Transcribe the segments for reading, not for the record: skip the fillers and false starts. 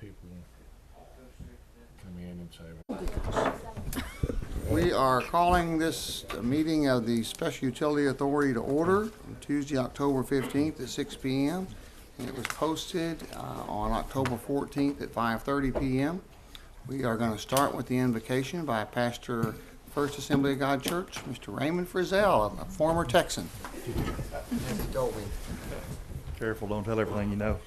people come in and say. We are calling this meeting of the Special Utility Authority to order on Tuesday, October 15th at 6 p.m. And it was posted on October 14th at 5:30 p.m. We are going to start with the invocation by Pastor First Assembly of God Church, Mr. Raymond Frizzell, a former Texan. As he told me. Careful, don't tell everything you know.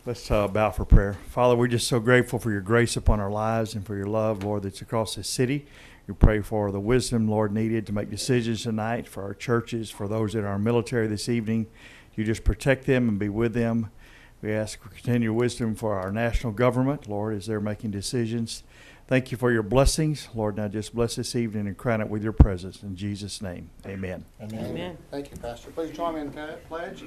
Let's bow for prayer. Father, we're just so grateful for your grace upon our lives and for your love, Lord, that's across this city. We pray for the wisdom, Lord, needed to make decisions tonight for our churches, for those in our military this evening. You just protect them and be with them. We ask for continued wisdom for our national government, Lord, as they're making decisions. Thank you for your blessings. Lord, now just bless this evening and crown it with your presence. In Jesus' name, amen. Amen. Amen. Thank you, Pastor. Please join me in the pledge.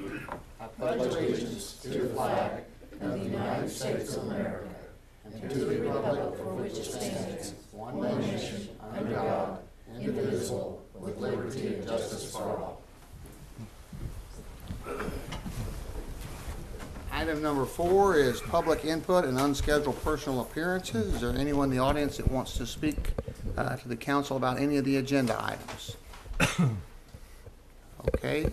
I pledge allegiance to the flag of the United States of America and to the republic for which it stands, one nation, under God, indivisible, with liberty and justice for all. Item number 4 is public input and unscheduled personal appearances. Is there anyone in the audience that wants to speak to the council about any of the agenda items? Okay.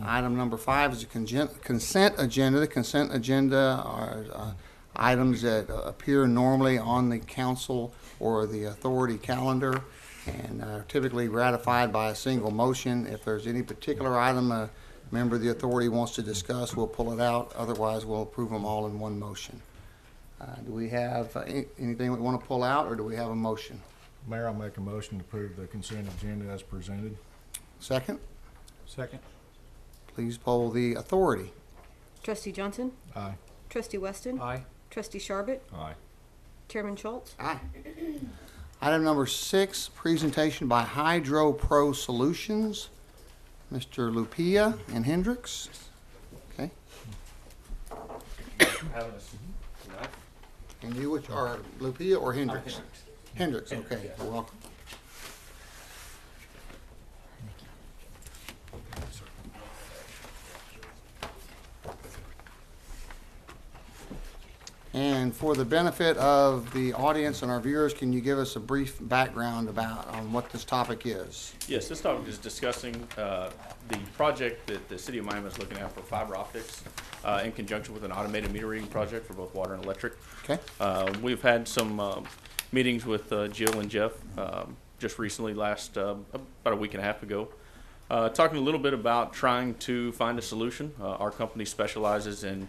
Item number 5 is a consent agenda. The consent agenda are items that appear normally on the council or the authority calendar and are typically ratified by a single motion. If there's any particular item a member of the authority wants to discuss, we'll pull it out. Otherwise, we'll approve them all in one motion. Do we have anything we want to pull out, or do we have a motion? Mayor, I'll make a motion to approve the consent agenda as presented. Second? Second. Please poll the authority. Trustee Johnson? Aye. Trustee Weston? Aye. Trustee Sharbit? Aye. Chairman Schultz? Aye. Item number 6, presentation by Hydro Pro Solutions. Mr. Lupia and Hendricks. Okay. And you, which are Lupia or Hendricks? Hendricks, okay. You're welcome. And for the benefit of the audience and our viewers, can you give us a brief background on what this topic is? Yes, this topic is discussing the project that the City of Miami is looking at for fiber optics in conjunction with an automated meter reading project for both water and electric. Okay. We've had some meetings with Jill and Jeff just recently, about a week and a half ago, talking a little bit about trying to find a solution. Our company specializes in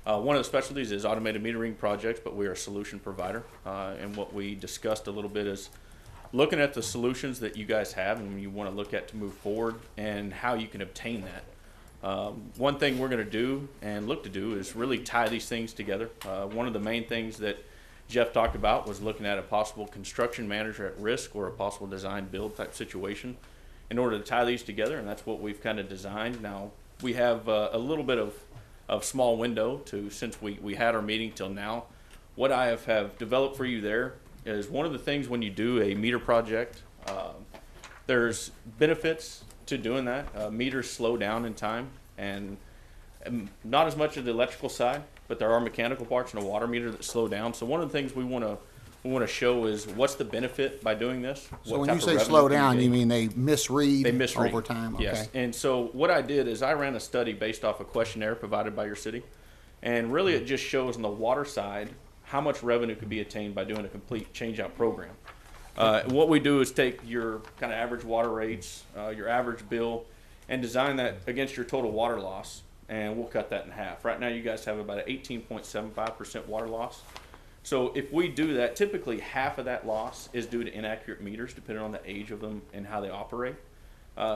one of the specialties is automated metering projects, but we are a solution provider. And what we discussed a little bit is looking at the solutions that you guys have and you want to look at to move forward and how you can obtain that. One thing we're going to do and look to do is really tie these things together. One of the main things that Jeff talked about was looking at a possible construction manager at risk or a possible design build type situation in order to tie these together, and that's what we've kind of designed. Now, we have a little bit of small window to since we had our meeting till now. What I have developed for you there is one of the things when you do a meter project, there's benefits to doing that. Meters slow down in time, and not as much of the electrical side, but there are mechanical parts in a water meter that slow down. So one of the things we want to show is what's the benefit by doing this. So when you say slow down, you mean they misread over time? Okay. Yes. And so what I did is I ran a study based off a questionnaire provided by your city. And really it just shows on the water side how much revenue could be attained by doing a complete change-out program. What we do is take your kind of average water rates, your average bill, and design that against your total water loss. And we'll cut that in half. Right now you guys have about an 18.75% water loss. So if we do that, typically half of that loss is due to inaccurate meters, depending on the age of them and how they operate.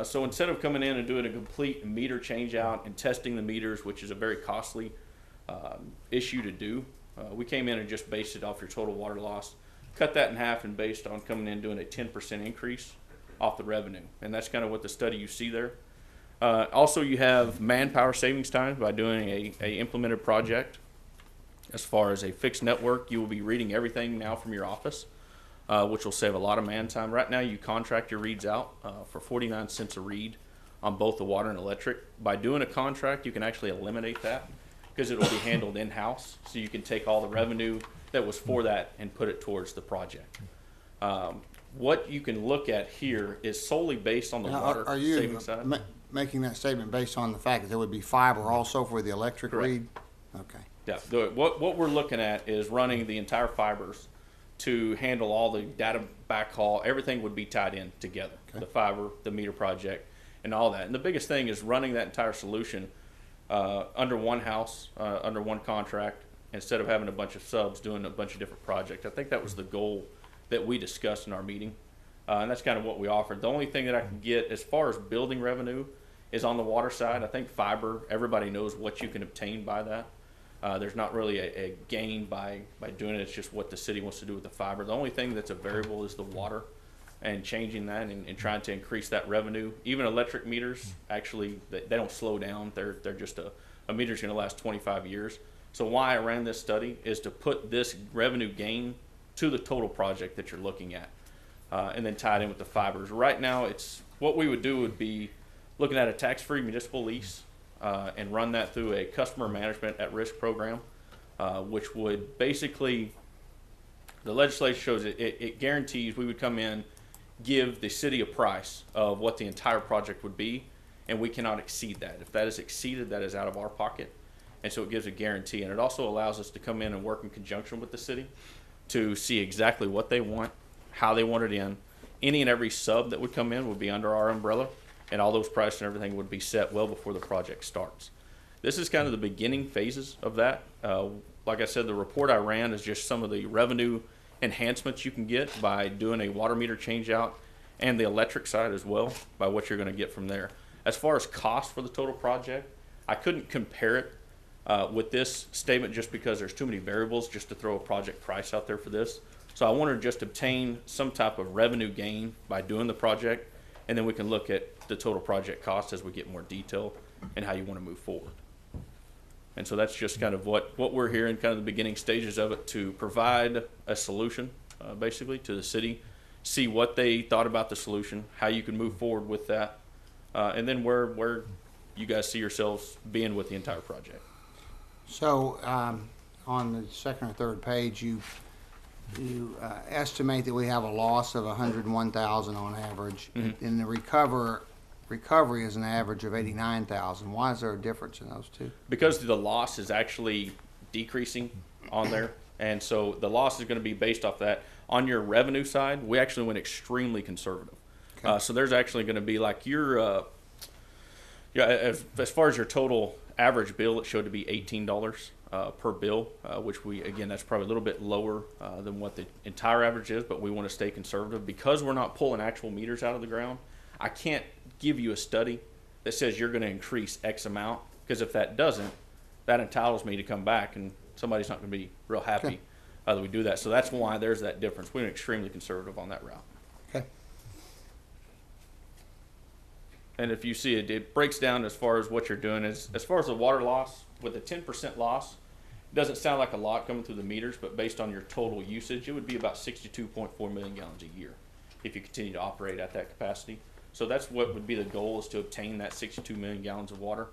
So instead of coming in and doing a complete meter change out and testing the meters, which is a very costly issue to do, we came in and just based it off your total water loss, cut that in half, and based on coming in and doing a 10% increase off the revenue. And that's kind of what the study you see there. Also, you have manpower savings time by doing a implemented project. As far as a fixed network, you will be reading everything now from your office, which will save a lot of man time. Right now, you contract your reads out for 49 cents a read on both the water and electric. By doing a contract, you can actually eliminate that because it will be handled in-house. So you can take all the revenue that was for that and put it towards the project. What you can look at here is solely based on the Now, water are you saving side. making that statement based on the fact that there would be fiber also for the electric Correct. read? Okay. Yeah, what we're looking at is running the entire fibers to handle all the data backhaul. Everything would be tied in together. Okay. The fiber, the meter project, and all that. And the biggest thing is running that entire solution under one house, under one contract, instead of having a bunch of subs doing a bunch of different projects. I think that was the goal that we discussed in our meeting. And that's kind of what we offered. The only thing that I can get as far as building revenue is on the water side. I think fiber, everybody knows what you can obtain by that. There's not really a gain by doing it. It's just what the city wants to do with the fiber. The only thing that's a variable is the water, and changing that and trying to increase that revenue. Even electric meters, actually, they don't slow down. They're just a meter's going to last 25 years. So why I ran this study is to put this revenue gain to the total project that you're looking at, and then tie it in with the fibers. Right now, it's what we would do would be looking at a tax-free municipal lease and run that through a customer management at risk program, which would basically, the legislation shows it guarantees we would come in, give the city a price of what the entire project would be, and we cannot exceed that. If that is exceeded, that is out of our pocket. And so it gives a guarantee, and it also allows us to come in and work in conjunction with the city to see exactly what they want, how they want it in. Any and every sub that would come in would be under our umbrella, and all those prices and everything would be set well before the project starts. This is kind of the beginning phases of that. Like I said, the report I ran is just some of the revenue enhancements you can get by doing a water meter change out, and the electric side as well, by what you're going to get from there. As far as cost for the total project, I couldn't compare it with this statement just because there's too many variables just to throw a project price out there for this. So I wanted to just obtain some type of revenue gain by doing the project, and then we can look at the total project cost as we get more detail and how you want to move forward. And so that's just kind of what we're here in kind of the beginning stages of it, to provide a solution basically to the city, see what they thought about the solution, how you can move forward with that, and then where you guys see yourselves being with the entire project. So, on the second or third page, you estimate that we have a loss of 101,000 on average, and the recovery is an average of 89,000. Why is there a difference in those two? Because the loss is actually decreasing on there, and so the loss is going to be based off that. On your revenue side, we actually went extremely conservative. Okay. So there's actually going to be like your, as far as your total average bill, it showed to be $18 per bill, which that's probably a little bit lower than what the entire average is, but we want to stay conservative because we're not pulling actual meters out of the ground. I can't give you a study that says you're going to increase X amount, because if that doesn't, that entitles me to come back and somebody's not going to be real happy Okay. that we do that. So that's why there's that difference. We went extremely conservative on that route. Okay. And if you see it, it breaks down as far as what you're doing. As far as the water loss, with a 10% loss, it doesn't sound like a lot coming through the meters, but based on your total usage, it would be about 62.4 million gallons a year if you continue to operate at that capacity. So that's what would be the goal, is to obtain that 62 million gallons of water.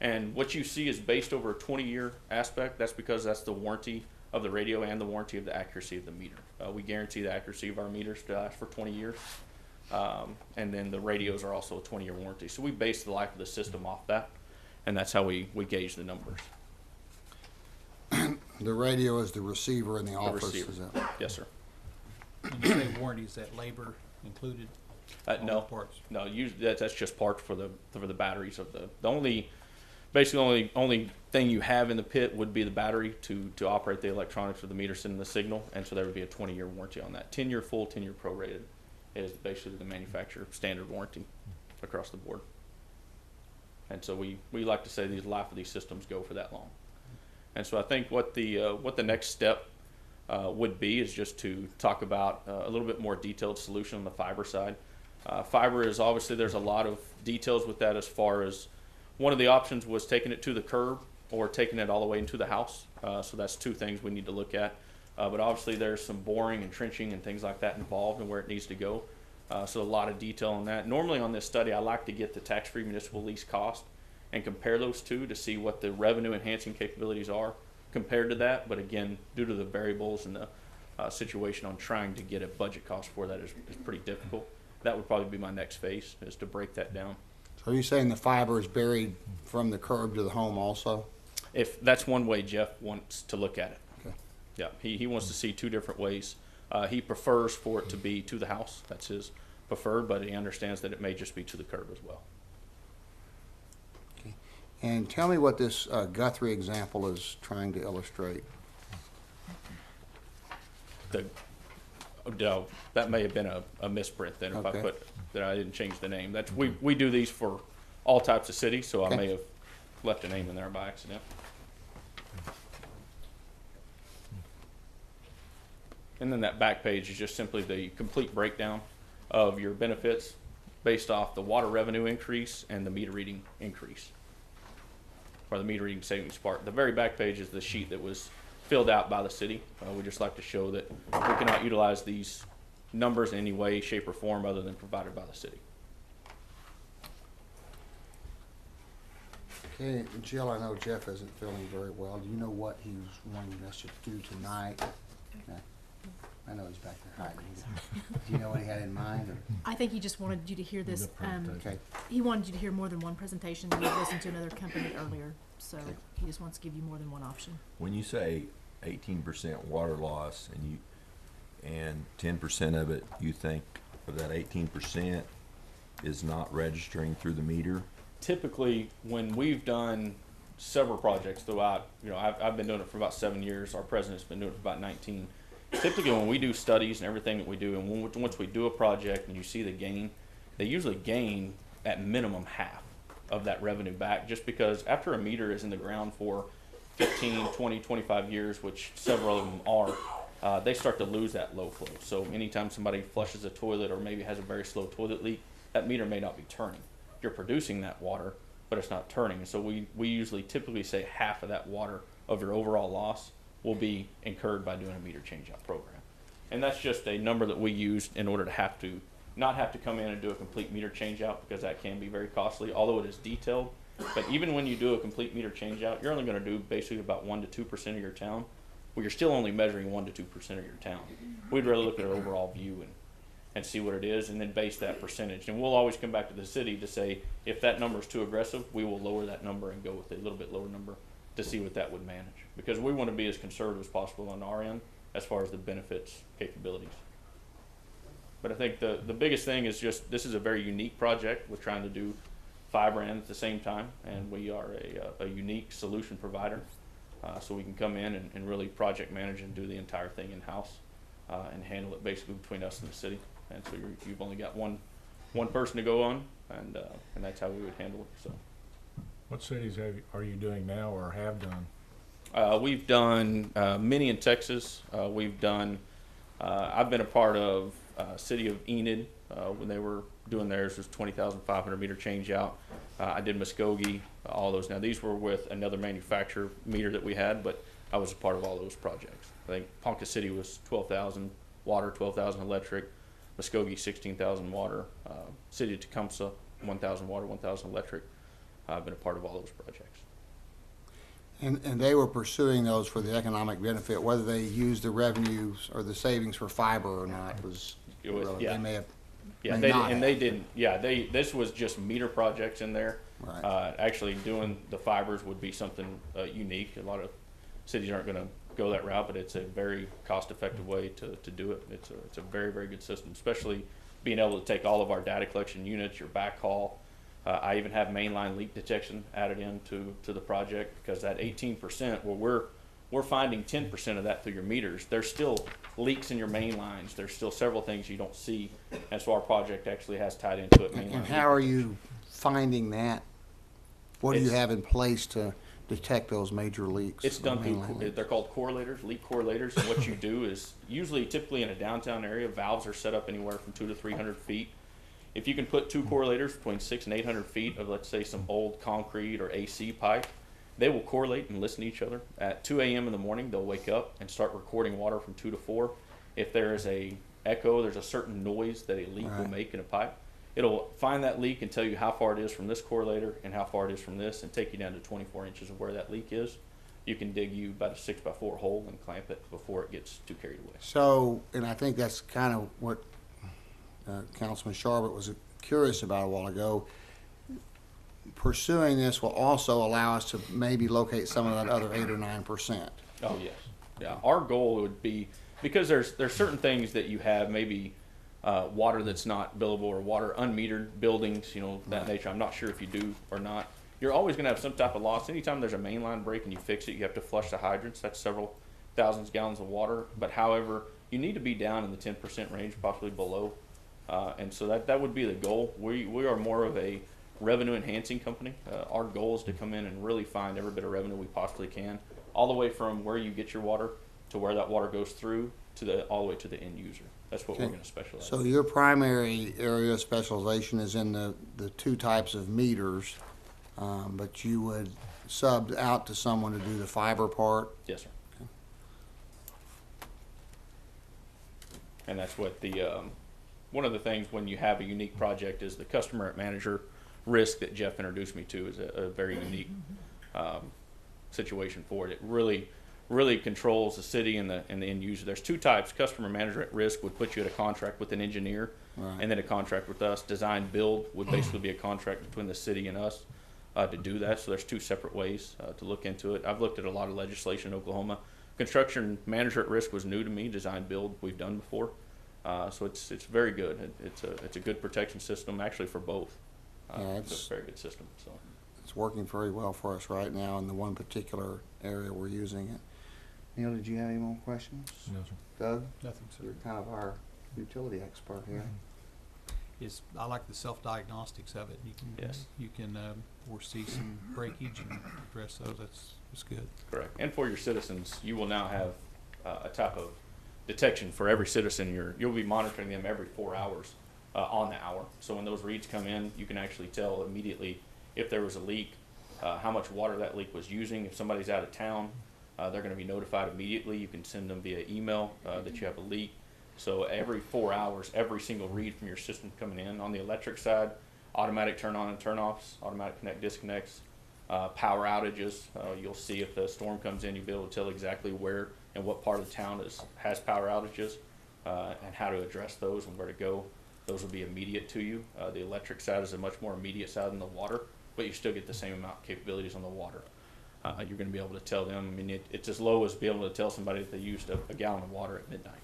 And what you see is based over a 20-year aspect. That's because that's the warranty of the radio and the warranty of the accuracy of the meter. We guarantee the accuracy of our meters to last for 20 years. And then the radios are also a 20-year warranty. So we base the life of the system off that, and that's how we gauge the numbers. The radio is the receiver in the office. receiver. Is that? Yes, sir. When you say warranty, is that labor included? All No, the parts? no. Usually that's just parts for the batteries of the only thing you have in the pit would be the battery to operate the electronics of the meter sending the signal, and so there would be a 20-year warranty on that. 10-year full, 10-year prorated is basically the manufacturer standard warranty across the board. And so we like to say the life of these systems go for that long. And so I think what the next step would be is just to talk about a little bit more detailed solution on the fiber side. Fiber is obviously, there's a lot of details with that, as far as one of the options was taking it to the curb or taking it all the way into the house. So that's two things we need to look at. But obviously there's some boring and trenching and things like that involved and where it needs to go. So a lot of detail on that. Normally on this study, I like to get the tax-free municipal lease cost and compare those two to see what the revenue enhancing capabilities are compared to that. But again, due to the variables and the situation on trying to get a budget cost for that is pretty difficult. That would probably be my next phase, is to break that down. So you're saying the fiber is buried from the curb to the home also? If that's one way Jeff wants to look at it. Okay. Yeah, he wants to see two different ways. He prefers for it to be to the house. That's his preferred, but he understands that it may just be to the curb as well. Okay. And tell me what this Guthrie example is trying to illustrate. That may have been a misprint then if I Okay. put that I didn't change the name. That's we do these for all types of cities, so Okay. I may have left a name in there by accident. And then that back page is just simply the complete breakdown of your benefits based off the water revenue increase and the meter reading increase, or the meter reading savings part. The very back page is the sheet that was filled out by the city. We just like to show that we cannot utilize these numbers in any way, shape, or form other than provided by the city. Okay, Jill, I know Jeff isn't feeling very well. Do you know what he was wanting us to do tonight? Okay. I know he's back there hiding. Do you know what he had in mind? Or? I think he just wanted you to hear this. Okay. He wanted you to hear more than one presentation. He listened to another company earlier, so Okay. he just wants to give you more than one option. When you say 18% water loss and 10% of it, you think of that 18% is not registering through the meter? Typically, when we've done several projects throughout, I've been doing it for about 7 years. Our president's been doing it for about 19. Typically, when we do studies and everything that we do, and once we do a project and you see the gain, they usually gain at minimum half of that revenue back, just because after a meter is in the ground for 15, 20, 25 years, which several of them are, they start to lose that low flow. So anytime somebody flushes a toilet or maybe has a very slow toilet leak, that meter may not be turning. You're producing that water, but it's not turning. And so we usually typically say half of that water of your overall loss will be incurred by doing a meter change-out program. And that's just a number that we use in order to not have to come in and do a complete meter change-out, because that can be very costly, although it is detailed. But even when you do a complete meter change-out, you're only going to do basically about 1 to 2% of your town. Well, you're still only measuring 1 to 2% of your town. We'd rather look at an overall view and see what it is, and then base that percentage. And we'll always come back to the city to say, if that number is too aggressive, we will lower that number and go with a little bit lower number to see what that would manage. Because we want to be as conservative as possible on our end as far as the benefits capabilities. But I think the biggest thing is just, this is a very unique project. We're trying to do fiber and at the same time, and we are a unique solution provider. So we can come in and really project manage and do the entire thing in-house and handle it basically between us and the city. And so you've only got one person to go on, and that's how we would handle it. So What cities are you doing now or have done? we've done many in Texas. We've done. I've been a part of City of Enid when they were doing theirs. It was 20,500 meter change out. I did Muskogee, all those. Now these were with another manufacturer meter that we had, but I was a part of all those projects. I think Ponca City was 12,000 water, 12,000 electric. Muskogee 16,000 water. City of Tecumseh 1,000 water, 1,000 electric. I've been a part of all those projects. And they were pursuing those for the economic benefit, whether they used the revenues or the savings for fiber or not was It was- irrelevant. yeah. They may have, Yeah, may they not and they have. didn't. Yeah, this was just meter projects in there. Right. Actually, doing the fibers would be something unique. A lot of cities aren't going to go that route, but it's a very cost-effective way to do it. It's a very, very good system, especially being able to take all of our data collection units, your backhaul. I even have mainline leak detection added into the project, because that 18%, well, we're finding 10% of that through your meters. There's still leaks in your main lines. There's still several things you don't see, and so our project actually has tied into it. And how are you finding that? What do you It's- have in place to detect those major leaks? It's done through, mainline leaks? they're called correlators, leak correlators. And what you do is, typically in a downtown area, valves are set up anywhere from 200 to 300 feet. If you can put two correlators between 600 and 800 feet of, let's say, some old concrete or AC pipe, they will correlate and listen to each other. At 2 a.m. in the morning, they'll wake up and start recording water from 2 to 4. If there is a echo, there's a certain noise that a leak will Right. make in a pipe. It'll find that leak and tell you how far it is from this correlator and how far it is from this, and take you down to 24 inches of where that leak is. You can dig you about a 6x4 hole and clamp it before it gets too carried away. So, and I think that's kind of what Councilman Sharbert was curious about a while ago. Pursuing this will also allow us to maybe locate some of that other 8 or 9%. Oh yes, yeah. Our goal would be, because there's certain things that you have, maybe water that's not billable or water unmetered buildings, you know, that nature. I'm not sure if you do or not. You're always going to have some type of loss. Anytime there's a main line break and you fix it, you have to flush the hydrants. That's several thousands of gallons of water. But however, you need to be down in the 10% range, possibly below. And so that would be the goal. We are more of a revenue enhancing company. Our goal is to come in and really find every bit of revenue we possibly can, all the way from where you get your water to where that water goes through to all the way to the end user. That's what we're going to specialize So in. your primary area of specialization is in the two types of meters, but you would sub out to someone to do the fiber part? Yes, sir. And that's what the one of the things when you have a unique project is the customer manager risk that Jeff introduced me to is a very unique situation for it. It really controls the city and the end user. There's two types. Customer manager at risk would put you at a contract with an engineer, Right. and then a contract with us. Design build would basically be a contract between the city and us to do that. So there's two separate ways to look into it. I've looked at a lot of legislation in Oklahoma. Construction manager at risk was new to me. Design build we've done before. So it's very good. It's a good protection system actually for both. Yeah, It's a very good system. So It's working very well for us right now in the one particular area we're using it. Neil, did you have any more questions? No, sir. Doug? Nothing, sir. You're kind of our utility expert here. Is, I like the self-diagnostics of it. Yes. You can foresee some breakage and address those. That's good. correct. And for your citizens, you will now have a type of detection for every citizen. You'll be monitoring them every 4 hours on the hour. So when those reads come in, you can actually tell immediately if there was a leak, how much water that leak was using. If somebody's out of town, they're going to be notified immediately. You can send them via email that you have a leak. So every 4 hours, every single read from your system coming in. On the electric side, automatic turn on and turn offs, automatic connect disconnects, power outages. You'll see if the storm comes in, you'll be able to tell exactly where and what part of the town has power outages and how to address those and where to go. Those will be immediate to you. The electric side is a much more immediate side than the water, but you still get the same amount of capabilities on the water. You're going to be able to tell them. I mean, it's as low as being able to tell somebody that they used a gallon of water at midnight.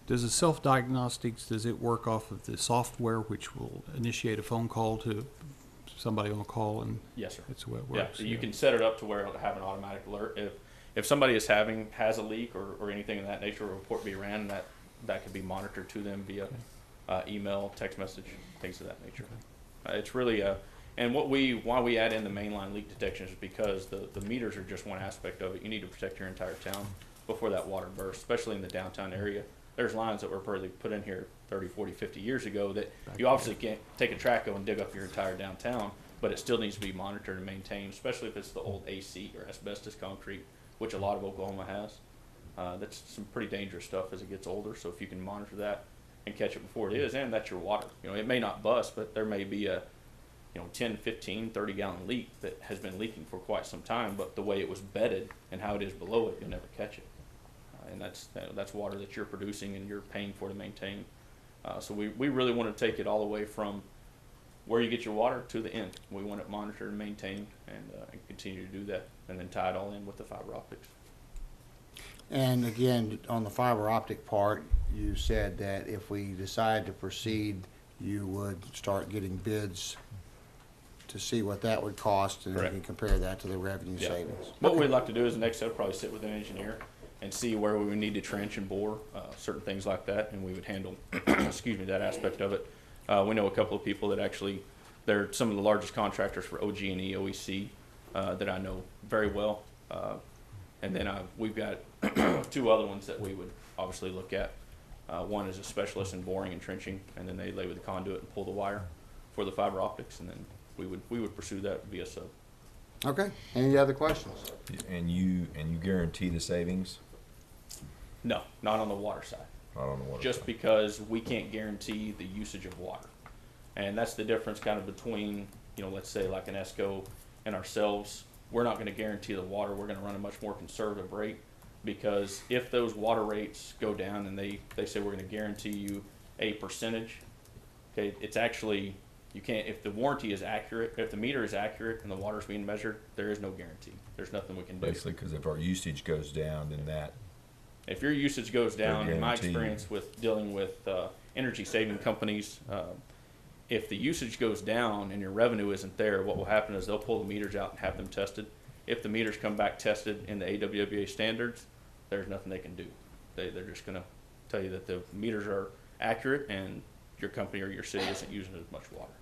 Does the self-diagnostics, does it work off of the software which will initiate a phone call to somebody on call, and Yes, sir. that's the way it Yeah, works? so you can set it up to where it'll have an automatic alert. If somebody has a leak or anything of that nature, a report be ran, that could be monitored to them via email, text message, things of that nature. It's really and why we add in the mainline leak detection is because the meters are just one aspect of it. You need to protect your entire town before that water bursts, especially in the downtown area. There's lines that were put in here 30, 40, 50 years ago that you obviously can't take a trackhoe and dig up your entire downtown, but it still needs to be monitored and maintained, especially if it's the old AC or asbestos concrete, which a lot of Oklahoma has. That's some pretty dangerous stuff as it gets older. So if you can monitor that and catch it before it is, and that's your water. You know, it may not bust, but there may be a 10, 15, 30 gallon leak that has been leaking for quite some time, but the way it was bedded and how it is below it, you'll never catch it. And that's water that you're producing and you're paying for to maintain. So we really want to take it all the way from where you get your water to the end. We want it monitored and maintained and continue to do that, and then tie it all in with the fiber optics. And again, on the fiber optic part, you said that if we decide to proceed, you would start getting bids to see what that would cost, and you Correct. can compare that to the revenue Yeah. savings. What we'd like to do is the next step, probably sit with an engineer and see where we would need to trench and bore, certain things like that, and we would handle, that aspect of it. We know a couple of people that actually, they're some of the largest contractors for OG&E, OEC, that I know very well. And then we've got two other ones that we would obviously look at. One is a specialist in boring and trenching, and then they lay with the conduit and pull the wire for the fiber optics, and then we would pursue that via sub. Okay, any other questions? And you guarantee the savings? No, not on the water side. Not on the water Just side. because we can't guarantee the usage of water. And that's the difference kind of between, let's say like an ESCO and ourselves. We're not going to guarantee the water. We're going to run a much more conservative rate, because if those water rates go down and they say we're going to guarantee you a percentage, okay, it's actually, you can't, if the warranty is accurate, if the meter is accurate and the water is being measured, there is no guarantee. There's nothing we can do. Basically, because if our usage goes down, then that, If your usage goes down, in my guaranteed. experience with dealing with energy saving companies, if the usage goes down and your revenue isn't there, what will happen is they'll pull the meters out and have them tested. If the meters come back tested in the AWWA standards, there's nothing they can do. They're just going to tell you that the meters are accurate and your company or your city isn't using as much water.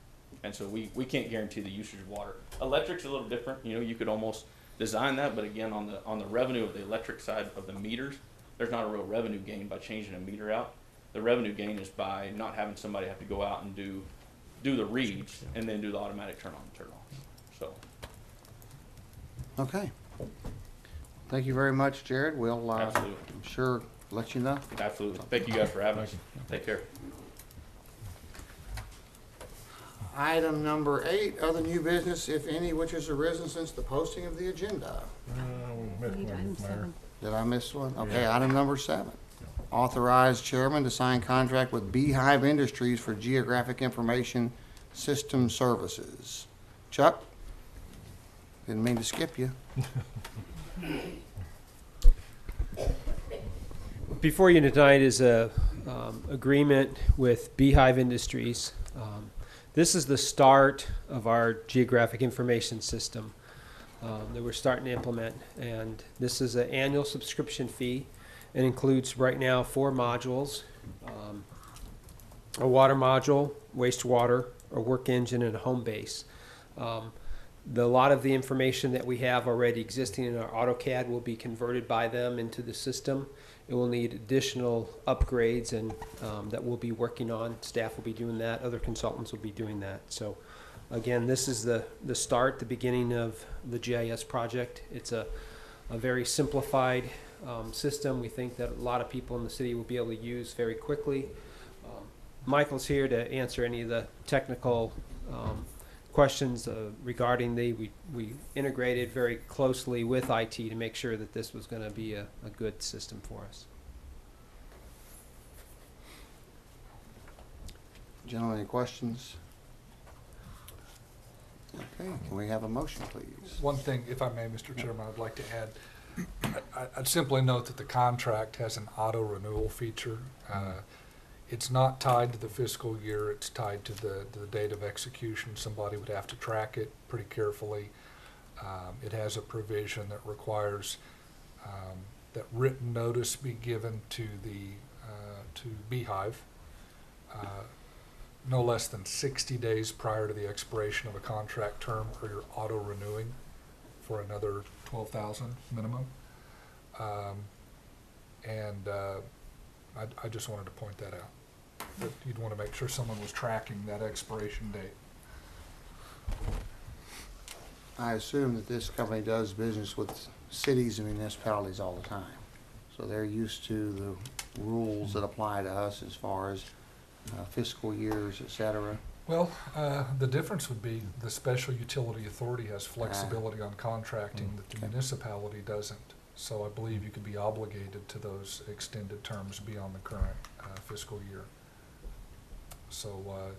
And so we can't guarantee the usage of water. Electric's a little different. You could almost design that, but again, on the revenue of the electric side of the meters, there's not a real revenue gain by changing a meter out. The revenue gain is by not having somebody have to go out and do the reads and then do the automatic turn on and turn off. So Okay. Thank you very much, Jared. We'll, absolutely, I'm sure, let you know. absolutely. Thank you guys for having us. Take care. Item number 8, other new business, if any, which has arisen since the posting of the agenda. We missed Need one, item Mayor. 7. Did I miss one? Okay, item number 7. Authorize chairman to sign contract with Beehive Industries for geographic information system services. Chuck? Didn't mean to skip you. Before you tonight is a agreement with Beehive Industries. This is the start of our geographic information system that we're starting to implement, and this is an annual subscription fee. It includes right now 4 modules: a water module, wastewater, a work engine, and a home base. A lot of the information that we have already existing in our AutoCAD will be converted by them into the system. It will need additional upgrades, and that we'll be working on. Staff will be doing that. Other consultants will be doing that. So again, this is the start, the beginning of the GIS project. It's a very simplified system. We think that a lot of people in the city will be able to use very quickly. Michael's here to answer any of the technical questions regarding we integrated very closely with IT to make sure that this was going to be a good system for us. Gentlemen, any questions? Okay, can we have a motion, please? One thing, if I may, Mr. Chairman, I'd like to add, I'd simply note that the contract has an auto renewal feature. It's not tied to the fiscal year, it's tied to the date of execution. Somebody would have to track it pretty carefully. It has a provision that requires that written notice be given to Beehive no less than 60 days prior to the expiration of a contract term, or you're auto renewing for another 12,000 minimum. I just wanted to point that out. That you'd want to make sure someone was tracking that expiration date. I assume that this company does business with cities and municipalities all the time. So they're used to the rules that apply to us as far as fiscal years, et cetera. Well, the difference would be the special utility authority has flexibility on contracting that the municipality doesn't. So I believe you could be obligated to those extended terms beyond the current fiscal year. So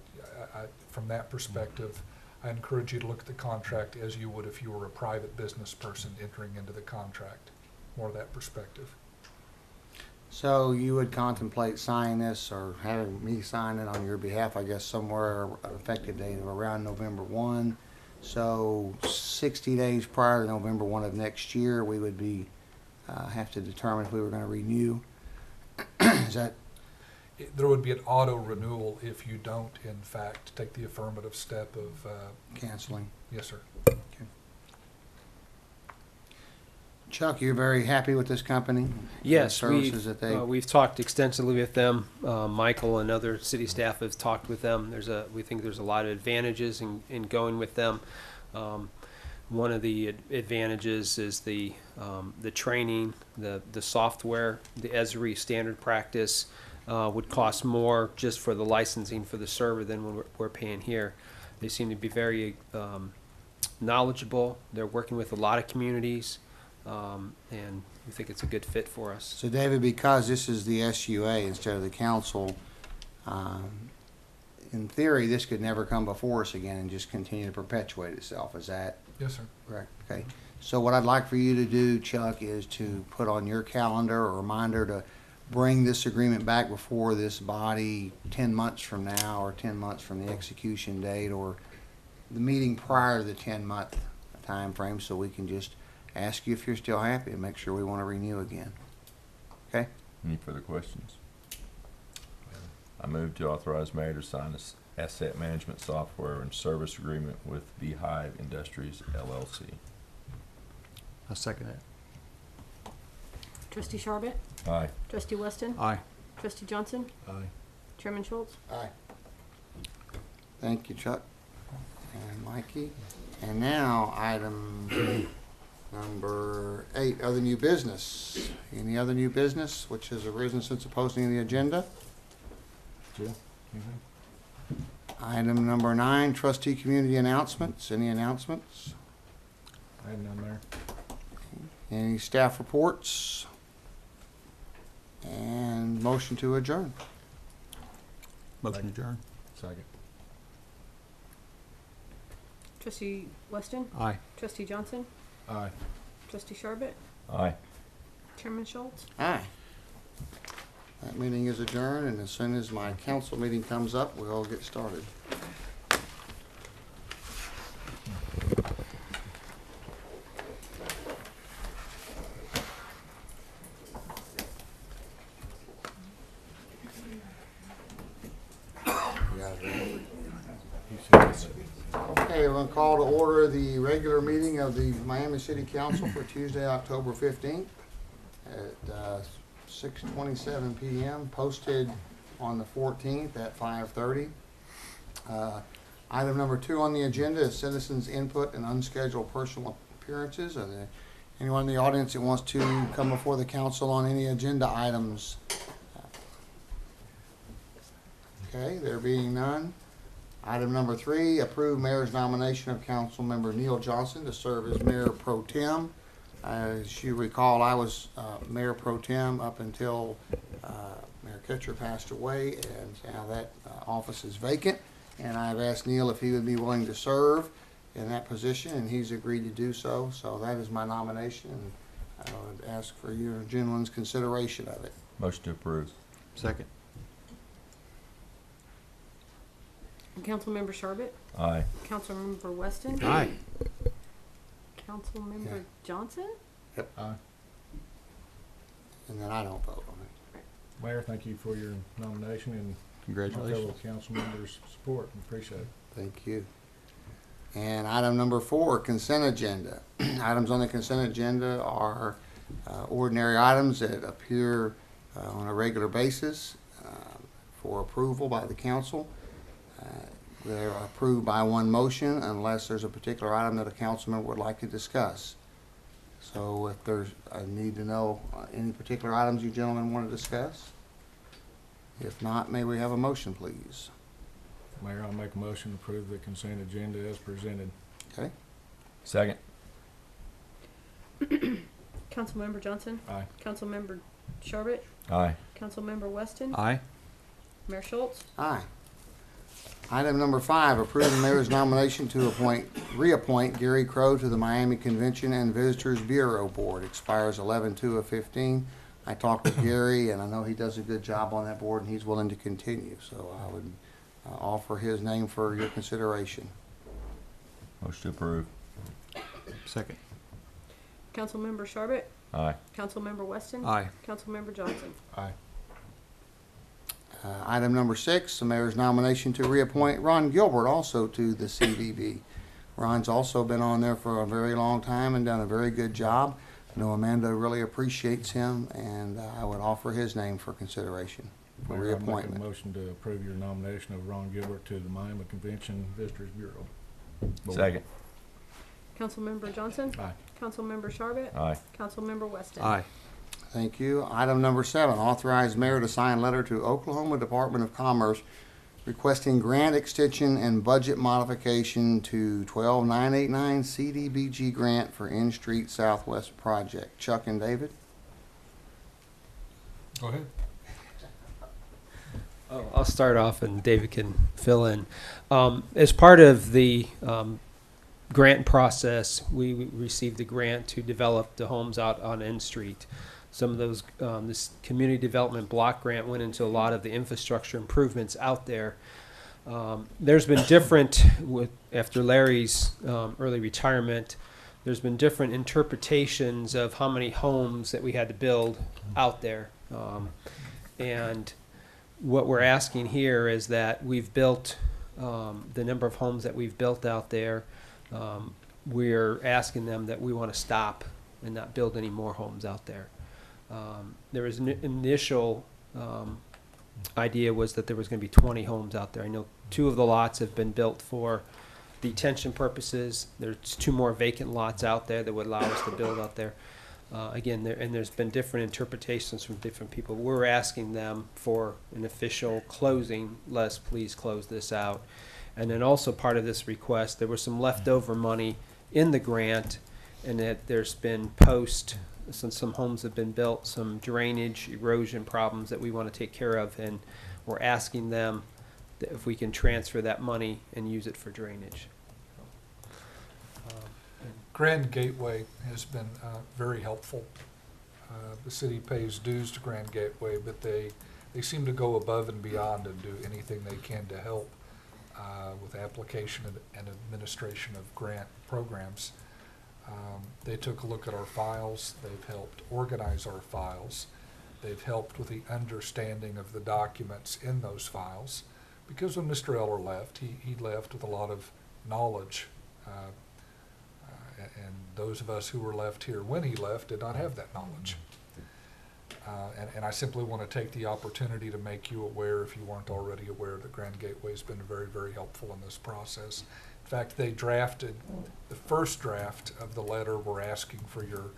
from that perspective, I encourage you to look at the contract as you would if you were a private business person entering into the contract. More of that perspective. So you would contemplate signing this or having me sign it on your behalf, I guess, somewhere an effective date of around November 1. So 60 days prior to November 1 of next year, we would be have to determine if we were going to renew. Is that? There would be an auto renewal if you don't, in fact, take the affirmative step of Canceling. Yes, sir. Okay. Chuck, you're very happy with this company? Yes, The services that they. we've talked extensively with them. Michael and other city staff have talked with them. We think there's a lot of advantages in going with them. One of the advantages is the training, the software, the Esri standard practice. would cost more just for the licensing for the server than what we're paying here. They seem to be very knowledgeable. They're working with a lot of communities, and we think it's a good fit for us. So David, because this is the SUA instead of the council, in theory, this could never come before us again and just continue to perpetuate itself. Is that Yes, sir. correct? Okay. So what I'd like for you to do, Chuck, is to put on your calendar a reminder to bring this agreement back before this body 10 months from now, or 10 months from the execution date, or the meeting prior to the 10-month time frame, so we can just ask you if you're still happy and make sure we want to renew again. Okay? Any further questions? I move to authorize mayor to sign this asset management software and service agreement with Beehive Industries LLC. I second it. Trustee Sharbit, Aye. Trustee Weston, Aye. Trustee Johnson, Aye. Chairman Schultz. Aye. Thank you, Chuck and Mikey. And now, item number 8, other new business. Any other new business which has arisen since the posting of the agenda? Jill, anything? Item number 9, trustee community announcements. Any announcements? I had none there. Any staff reports? And motion to adjourn. Motion adjourned. Second. Trustee Weston, Aye. Trustee Johnson, Aye. Trustee Sharbit, Aye. Chairman Schultz. Aye. That meeting is adjourned, and as soon as my council meeting comes up, we'll get started. Okay, we're going to call to order the regular meeting of the Miami City Council for Tuesday, October 15th at 6:27 p.m., posted on the 14th at 5:30. Item number 2 on the agenda is citizens' input and unscheduled personal appearances. Are there anyone in the audience that wants to come before the council on any agenda items? Okay, there being none. Item number 3, approve mayor's nomination of Councilmember Neil Johnson to serve as mayor pro tem. As you recall, I was mayor pro tem up until Mayor Kitcher passed away, and now that office is vacant. And I've asked Neil if he would be willing to serve in that position, and he's agreed to do so. So that is my nomination, and I would ask for your gentlemen's consideration of it. Motion to approve. Second. Councilmember Sharbit, Aye. Councilmember Weston, Aye. Councilmember Yeah. Johnson. Aye. And then I don't vote on it. Mayor, thank you for your nomination and my Congratulations. fellow council members' support. Appreciate it. Thank you. And item number 4, consent agenda. Items on the consent agenda are ordinary items that appear on a regular basis for approval by the council. They're approved by one motion unless there's a particular item that a council member would like to discuss. So if there's, I need to know any particular items you gentlemen want to discuss. If not, may we have a motion, please? Mayor, I'll make a motion to approve the consent agenda as presented. Okay. Second. Councilmember Johnson, Aye. Councilmember Sharbit, Aye. Councilmember Weston, Aye. Mayor Schultz. Aye. Item number 5, approve the mayor's nomination to reappoint Gary Crow to the Miami Convention and Visitors Bureau Board. Expires 11/2/15. I talked with Gary, and I know he does a good job on that board, and he's willing to continue. So I would offer his name for your consideration. Motion to approve. Second. Councilmember Sharbit, Aye. Councilmember Weston, Aye. Councilmember Johnson. Aye. Item number 6, the mayor's nomination to reappoint Ron Gilbert also to the CVB. Ron's also been on there for a very long time and done a very good job. I know Amanda really appreciates him, and I would offer his name for consideration for Mayor, I'll make a reappointment. motion to approve your nomination of Ron Gilbert to the Miami Convention Visitors Bureau. Board. Second. Councilmember Johnson, Aye. Councilmember Sharbit, Aye. Councilmember Weston. Aye. Thank you. Item number 7, authorize mayor to sign letter to Oklahoma Department of Commerce requesting grant extension and budget modification to 12989 CDBG grant for N Street Southwest project. Chuck and David? Go ahead. Oh, I'll start off and David can fill in. As part of the grant process, we received a grant to develop the homes out on N Street. Some of those, this community development block grant went into a lot of the infrastructure improvements out there. There's been different, after Larry's early retirement, there's been different interpretations of how many homes that we had to build out there. And what we're asking here is that we've built, the number of homes that we've built out there, we're asking them that we want to stop and not build any more homes out there. There was an initial idea was that there was going to be 20 homes out there. I know 2 of the lots have been built for detention purposes. There's 2 more vacant lots out there that would allow us to build out there. Again, there's been different interpretations from different people. We're asking them for an official closing. Let's please close this out. And then also part of this request, there was some leftover money in the grant, and that there's been since some homes have been built, some drainage, erosion problems that we want to take care of, and we're asking them that if we can transfer that money and use it for drainage. Grand Gateway has been very helpful. The city pays dues to Grand Gateway, but they seem to go above and beyond and do anything they can to help with application and administration of grant programs. They took a look at our files. They've helped organize our files. They've helped with the understanding of the documents in those files. Because when Mr. Eller left, he left with a lot of knowledge. And those of us who were left here when he left did not have that knowledge. And I simply want to take the opportunity to make you aware, if you weren't already aware, that Grand Gateway has been very, very helpful in this process. In fact, they drafted the first draft of the letter. We're asking for your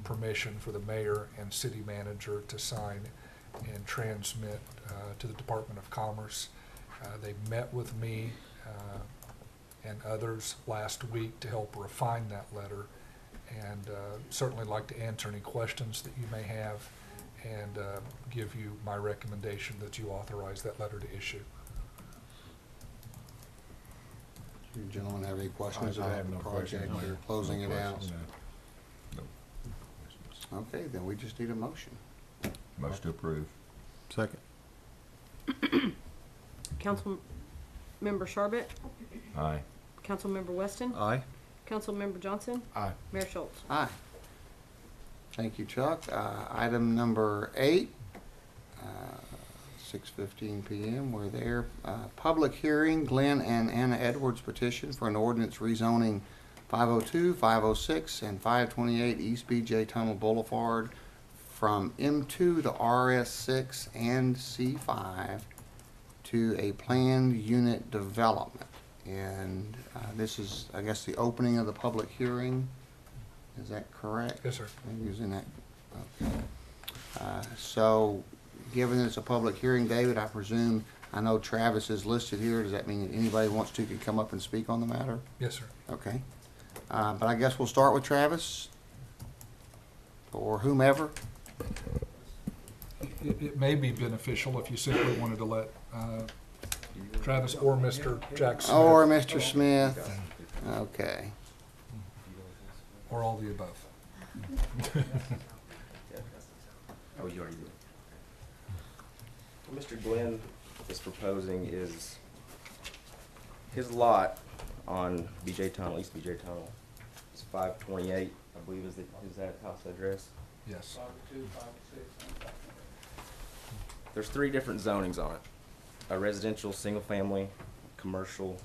permission for the mayor and city manager to sign and transmit to the Department of Commerce. They met with me and others last week to help refine that letter, and certainly like to answer any questions that you may have and give you my recommendation that you authorize that letter to issue. Do you gentlemen have any questions I about have the no project questions. or closing it out? No. Okay, then we just need a motion. Motion to approve. Second. Councilmember Sharbit, Aye. Councilmember Weston, Aye. Councilmember Johnson, Aye. Mayor Schultz. Aye. Thank you, Chuck. Item number 8, 6:15 p.m. We're there. Public hearing, Glenn and Anna Edwards petition for an ordinance rezoning 502, 506, and 528 East BJ Tunnel Boulevard from M2 to RS6 and C5 to a planned unit development. And this is, I guess, the opening of the public hearing. Is that correct? Yes, sir. I'm using that. Okay. So, given it's a public hearing, David, I presume, I know Travis is listed here. Does that mean that anybody who wants to can come up and speak on the matter? Yes, sir. Okay. But I guess we'll start with Travis or whomever. It may be beneficial if you simply wanted to let Travis or Mr. Jackson Or Mr. Smith. Okay. or all the above. Oh, you already did. What Mr. Glenn is proposing is his lot on BJ Tunnel, East BJ Tunnel. It's 528, I believe is that house address. Yes. There's 3 different zonings on it. A residential, single family, commercial,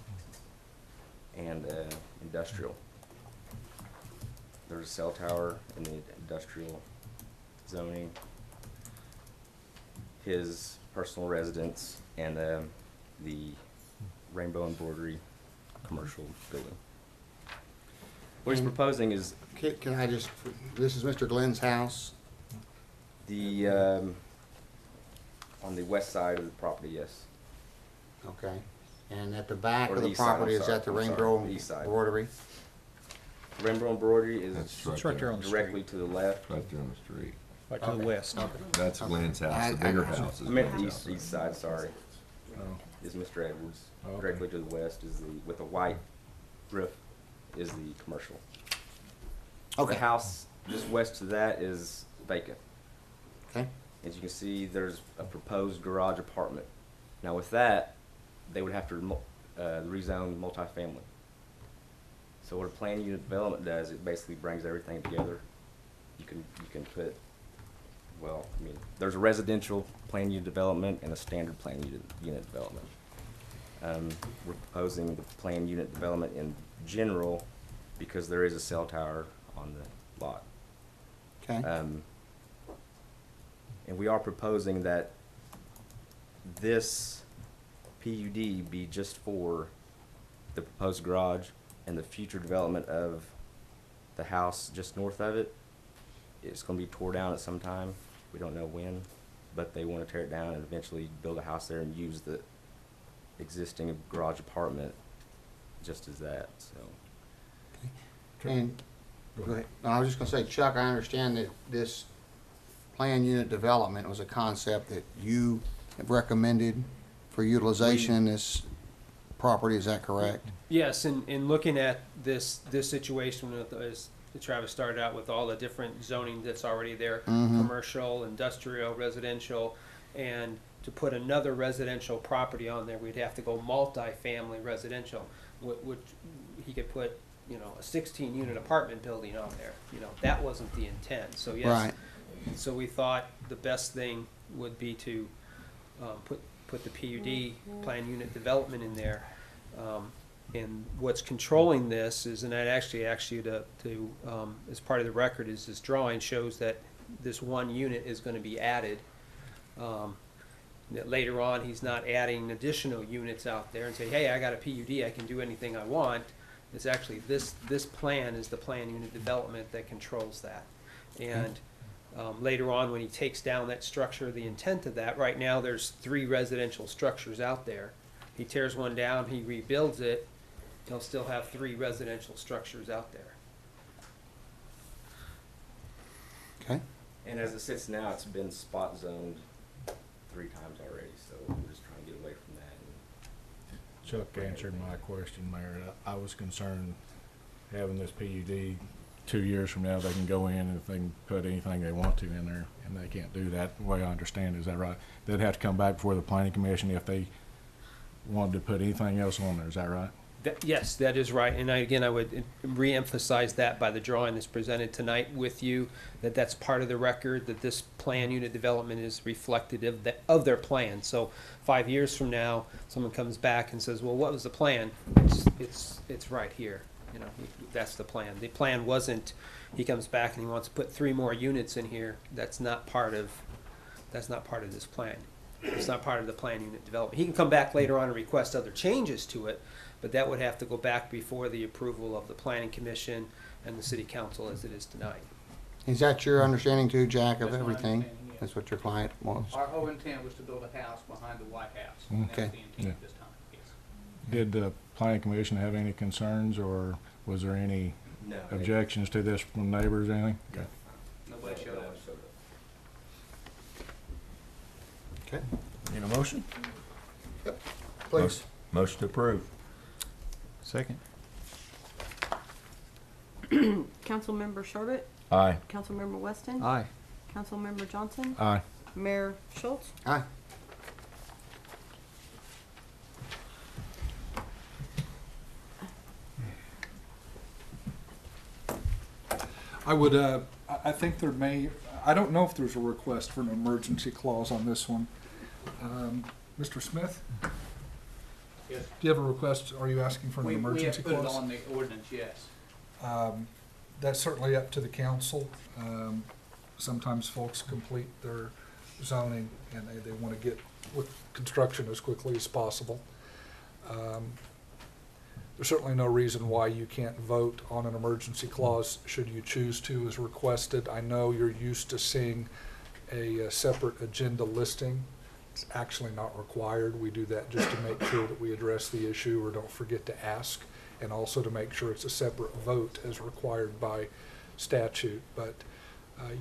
and industrial. There's a cell tower in the industrial zoning, his personal residence, and the rainbow embroidery commercial building. What he's proposing is, Can I just, this is Mr. Glenn's house? The, on the west side of the property, yes. Okay. And at the back Or of the the east side, I'm property, is sorry, that the I'm sorry, rainbow the east side. embroidery? Rainbow embroidery is That's right there. directly to the left. Right there on the street. Right to the west. That's Glenn's I- house, the I bigger got you. house. is I meant the Glenn's east side, sorry, Oh, is Mr. Edwards. Okay. Directly to the west is the, with the white roof, is the commercial. Okay. The house just west of that is vacant. Okay. As you can see, there's a proposed garage apartment. Now with that, they would have to rezone multifamily. So what a planned unit development does, it basically brings everything together. You can put, well, I mean, there's a residential planned unit development and a standard planned unit development. We're proposing the planned unit development in general because there is a cell tower on the lot. Okay. And we are proposing that this PUD be just for the proposed garage and the future development of the house just north of it. It's gonna be tore down at some time. We don't know when, but they wanna tear it down and eventually build a house there and use the existing garage apartment just as that, so. And, go ahead. No, I was just gonna say, Chuck, I understand that this planned unit development was a concept that you have recommended for utilization in this property, is that correct? Yes, in looking at this situation, as Travis started out with all the different zoning that's already there, commercial, industrial, residential, and to put another residential property on there, we'd have to go multi-family residential, which he could put, you know, a 16-unit apartment building on there. You know, that wasn't the intent. So yes, Right. so we thought the best thing would be to put the PUD, planned unit development, in there. And what's controlling this is, and I'd actually ask you to as part of the record, is this drawing shows that this one unit is going to be added. That later on, he's not adding additional units out there and say, hey, I got a PUD, I can do anything I want. It's actually, this plan is the planned unit development that controls that. And later on, when he takes down that structure, the intent of that, right now there's 3 residential structures out there. He tears one down, he rebuilds it, he'll still have 3 residential structures out there. Okay. And as it sits now, it's been spot zoned 3 times already, so we're just trying to get away from that. Chuck answered my question, Mayor. I was concerned having this PUD 2 years from now, they can go in and if they can put anything they want to in there, and they can't do that, the way I understand it, is that right? They'd have to come back before the planning commission if they wanted to put anything else on there, is that right? Yes, that is right, and I would reemphasize that by the drawing that's presented tonight with you, that's part of the record, that this plan unit development is reflective of their plan. So 5 years from now, someone comes back and says, well, what was the plan? It's right here, you know, that's the plan. The plan wasn't, he comes back and he wants to put 3 more units in here, that's not part of this plan. It's not part of the plan unit development. He can come back later on and request other changes to it, but that would have to go back before the approval of the planning commission and the city council as it is tonight. Is that your understanding too, Jack, of That's my everything? understanding, yes. That's what your client wants? Our whole intent was to build a house behind the White House, and Okay. that's the intent at this time, yes. Did the planning commission have any concerns, or was there any No. objections to this from neighbors or anything? Okay. Nobody showed up. Okay. Need a motion? Please. Motion to approve. Second. Councilmember Sharbit, Aye. Councilmember Weston, Aye. Councilmember Johnson, Aye. Mayor Schultz. Aye. I would, I think there may, I don't know if there's a request for an emergency clause on this one. Mr. Smith, Yes. do you have a request, are you asking for an We have emergency put it clause? on the ordinance, yes. That's certainly up to the council. Sometimes folks complete their zoning and they want to get with construction as quickly as possible. There's certainly no reason why you can't vote on an emergency clause should you choose to as requested. I know you're used to seeing a separate agenda listing. It's actually not required. We do that just to make sure that we address the issue or don't forget to ask, and also to make sure it's a separate vote as required by statute. But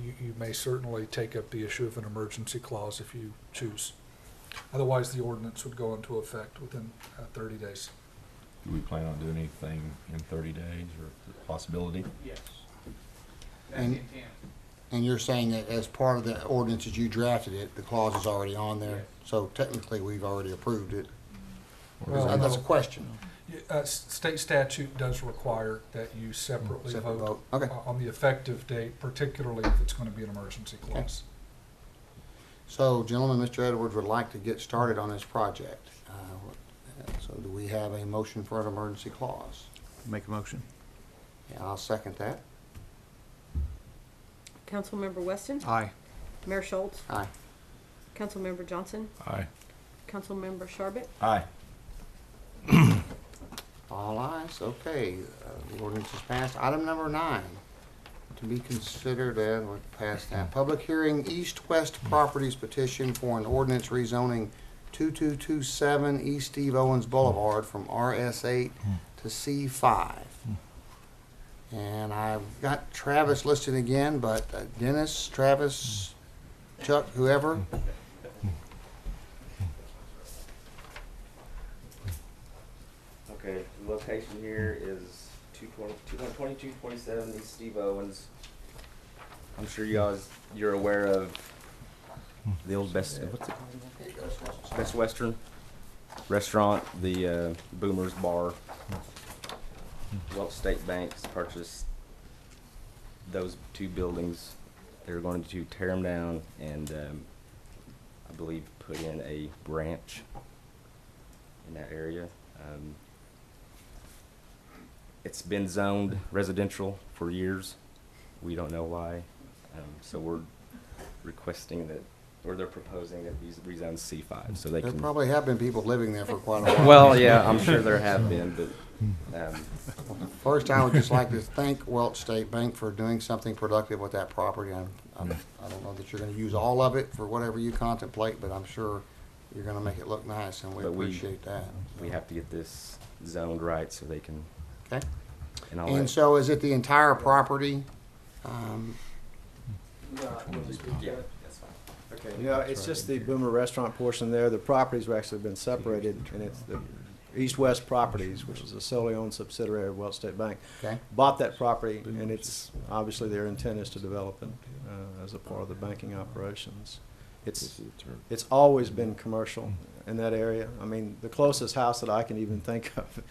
you may certainly take up the issue of an emergency clause if you choose. Otherwise, the ordinance would go into effect within 30 days. Do we plan on doing anything in 30 days or the possibility? Yes. That's the And- intent. And you're saying that as part of the ordinance as you drafted it, the clause is already on there? So technically, we've already approved it. Well, That's a no. question. State statute does require that you separately Separate vote vote. Okay. on the effective date, particularly if it's going to be an emergency clause. So, gentlemen, Mr. Edwards would like to get started on this project. So do we have a motion for an emergency clause? Make a motion. Yeah, I'll second that. Councilmember Weston, Aye. Mayor Schultz, Aye. Councilmember Johnson, Aye. Councilmember Sharbit, Aye. All ayes, okay. The ordinance is passed. Item number 9, to be considered, and we'll pass that. Public hearing, East-West Properties petition for an ordinance rezoning 2227 East Steve Owens Boulevard from RS8 to C5. And I've got Travis listed again, but Dennis, Travis, Chuck, whoever. Okay, the location here is 227 East Steve Owens. I'm sure you're aware of the old Best Western restaurant, the Boomers Bar. Welch State Banks purchased those two buildings. They're going to tear them down and I believe put in a branch in that area. It's been zoned residential for years. We don't know why. So we're requesting that, or they're proposing that these rezone C5 so they There can. probably have been people living there for quite a while. Well, yeah, I'm sure there have been, but First, I would just like to thank Welch State Bank for doing something productive with that property. I don't know that you're gonna use all of it for whatever you contemplate, but I'm sure you're gonna make it look nice, and we But we- appreciate that. we have to get this zoned right so they can. Okay. And all And that. so is it the entire property? Yeah, that's fine. Okay, yeah, it's just the Boomer Restaurant portion there. The properties have actually been separated, and it's the East-West Properties, which is a solely owned subsidiary of Welch State Bank. Okay. Bought that property, and it's, obviously their intent is to develop it as a part of the banking operations. It's always been commercial in that area. I mean, the closest house that I can even think of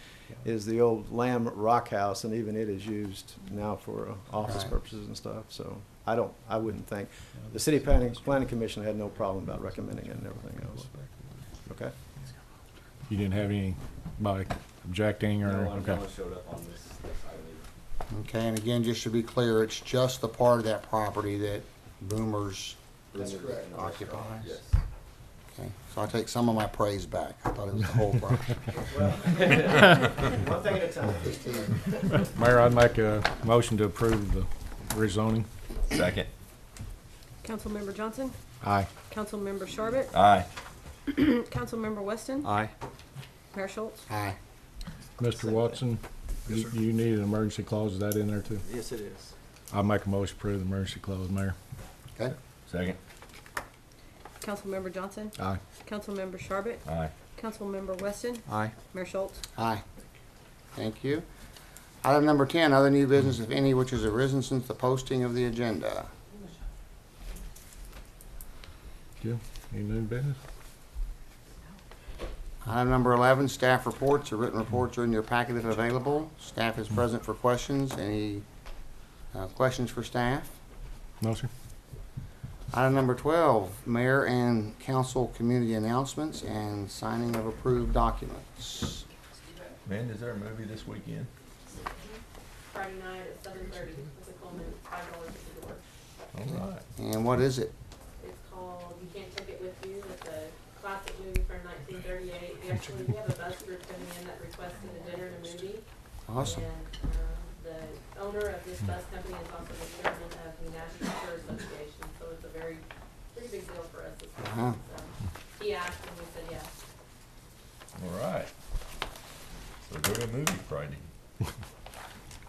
is the old Lamb Rock House, and even it is used now for office Right. purposes and stuff, so I wouldn't think. The City Planning Commission had no problem about recommending it and everything else. Okay? You didn't have anybody objecting or, No one okay. showed up on this item. Okay, and again, just to be clear, it's just the part of that property that Boomers occupies? Yes. Okay, so I take some of my praise back. I thought it was the whole property. One thing at a time. Mayor, I'd make a motion to approve the rezoning. Second. Councilmember Johnson, Aye. Councilmember Sharbit, Aye. Councilmember Weston, Aye. Mayor Schultz. Aye. Mr. Watson, you need an emergency clause, is that in there too? Yes, it is. I'll make a motion to approve the emergency clause, Mayor. Okay, Second. Councilmember Johnson, Aye. Councilmember Sharbit, Aye. Councilmember Weston, Aye. Mayor Schultz. aye. Thank you. Item number 10, other new business, if any, which has arisen since the posting of the agenda. Jim, any new business? Item number 11, staff reports. The written reports are in your packet if available. Staff is present for questions. Any questions for staff? No, sir. Item number 12, mayor and council community announcements and signing of approved documents. Man, is there a movie this weekend? Friday night at 7:30 with a Coleman, $5 at the door. All right. And what is it? It's called You Can't Take It With You. It's a classic movie from 1938. We have a bus group coming in that requested a dinner and a movie. Awesome. And the owner of this bus company is also the chairman of the National Tour Association, so it's a very Huh. He asked and we said yes. All right. So go to a movie Friday.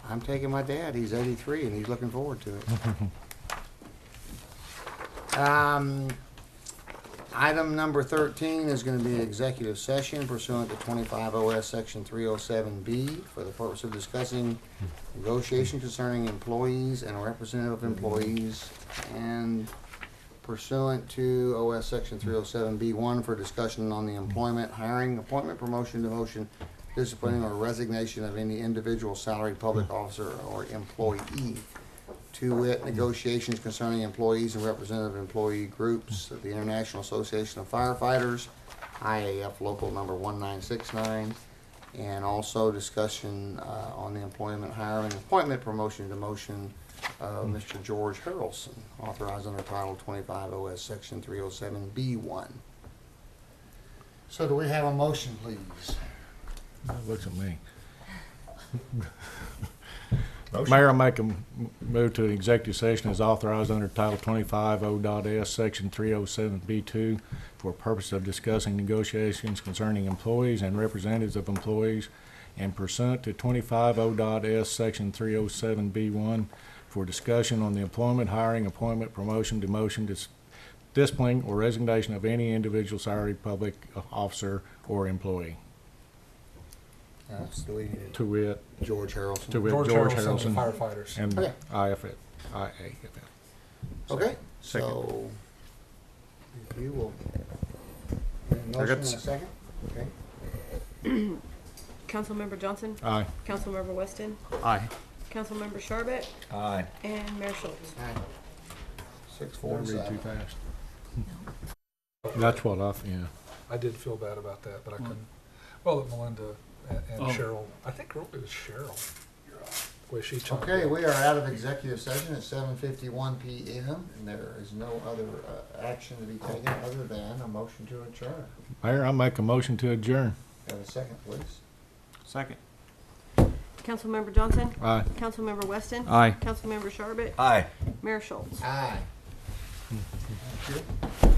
I'm taking my dad. He's 83 and he's looking forward to it. Item number 13 is going to be an executive session pursuant to 25 OS Section 307B for the purpose of discussing negotiation concerning employees and representative employees, and pursuant to OS Section 307B1 for discussion on the employment, hiring, appointment, promotion, demotion, disciplining, or resignation of any individual salaried public officer or employee. To wit, negotiations concerning employees and representative employee groups of the International Association of Firefighters, IAF Local Number 1969, and also discussion on the employment, hiring, appointment, promotion, demotion of Mr. George Harrelson, authorized under Title 25 OS Section 307B1. So do we have a motion, please? Looks at me. Motion. Mayor, I make a move to an executive session as authorized under Title 25 O.S. Section 307B2 for purpose of discussing negotiations concerning employees and representatives of employees, and pursuant to 25 O.S. Section 307B1 for discussion on the employment, hiring, appointment, promotion, demotion, disciplining, or resignation of any individual salaried public officer or employee. That's the way To wit, George Harrelson. to wit George George Harrelson, Harrelson firefighters. and Okay. IAFF. Okay, Second. so if you will. Motion and a second? Okay. Councilmember Johnson, Aye. Councilmember Weston, Aye. Councilmember Sharbit, Aye. and Mayor Schultz. Aye. Did I 6:47. read too fast? That's what yeah. I did feel bad about that, but I couldn't. Well, Melinda and Oh. Cheryl, I think really it was Cheryl, the way she chimed Okay, in. we are out of executive session at 7:51 PM, and there is no other action to be taken other than a motion to adjourn. Mayor, I make a motion to adjourn. Have a second, please. Second. Councilmember Johnson, Aye. Councilmember Weston, Aye. Councilmember Sharbit, Aye. Mayor Schultz. Aye. Thank you.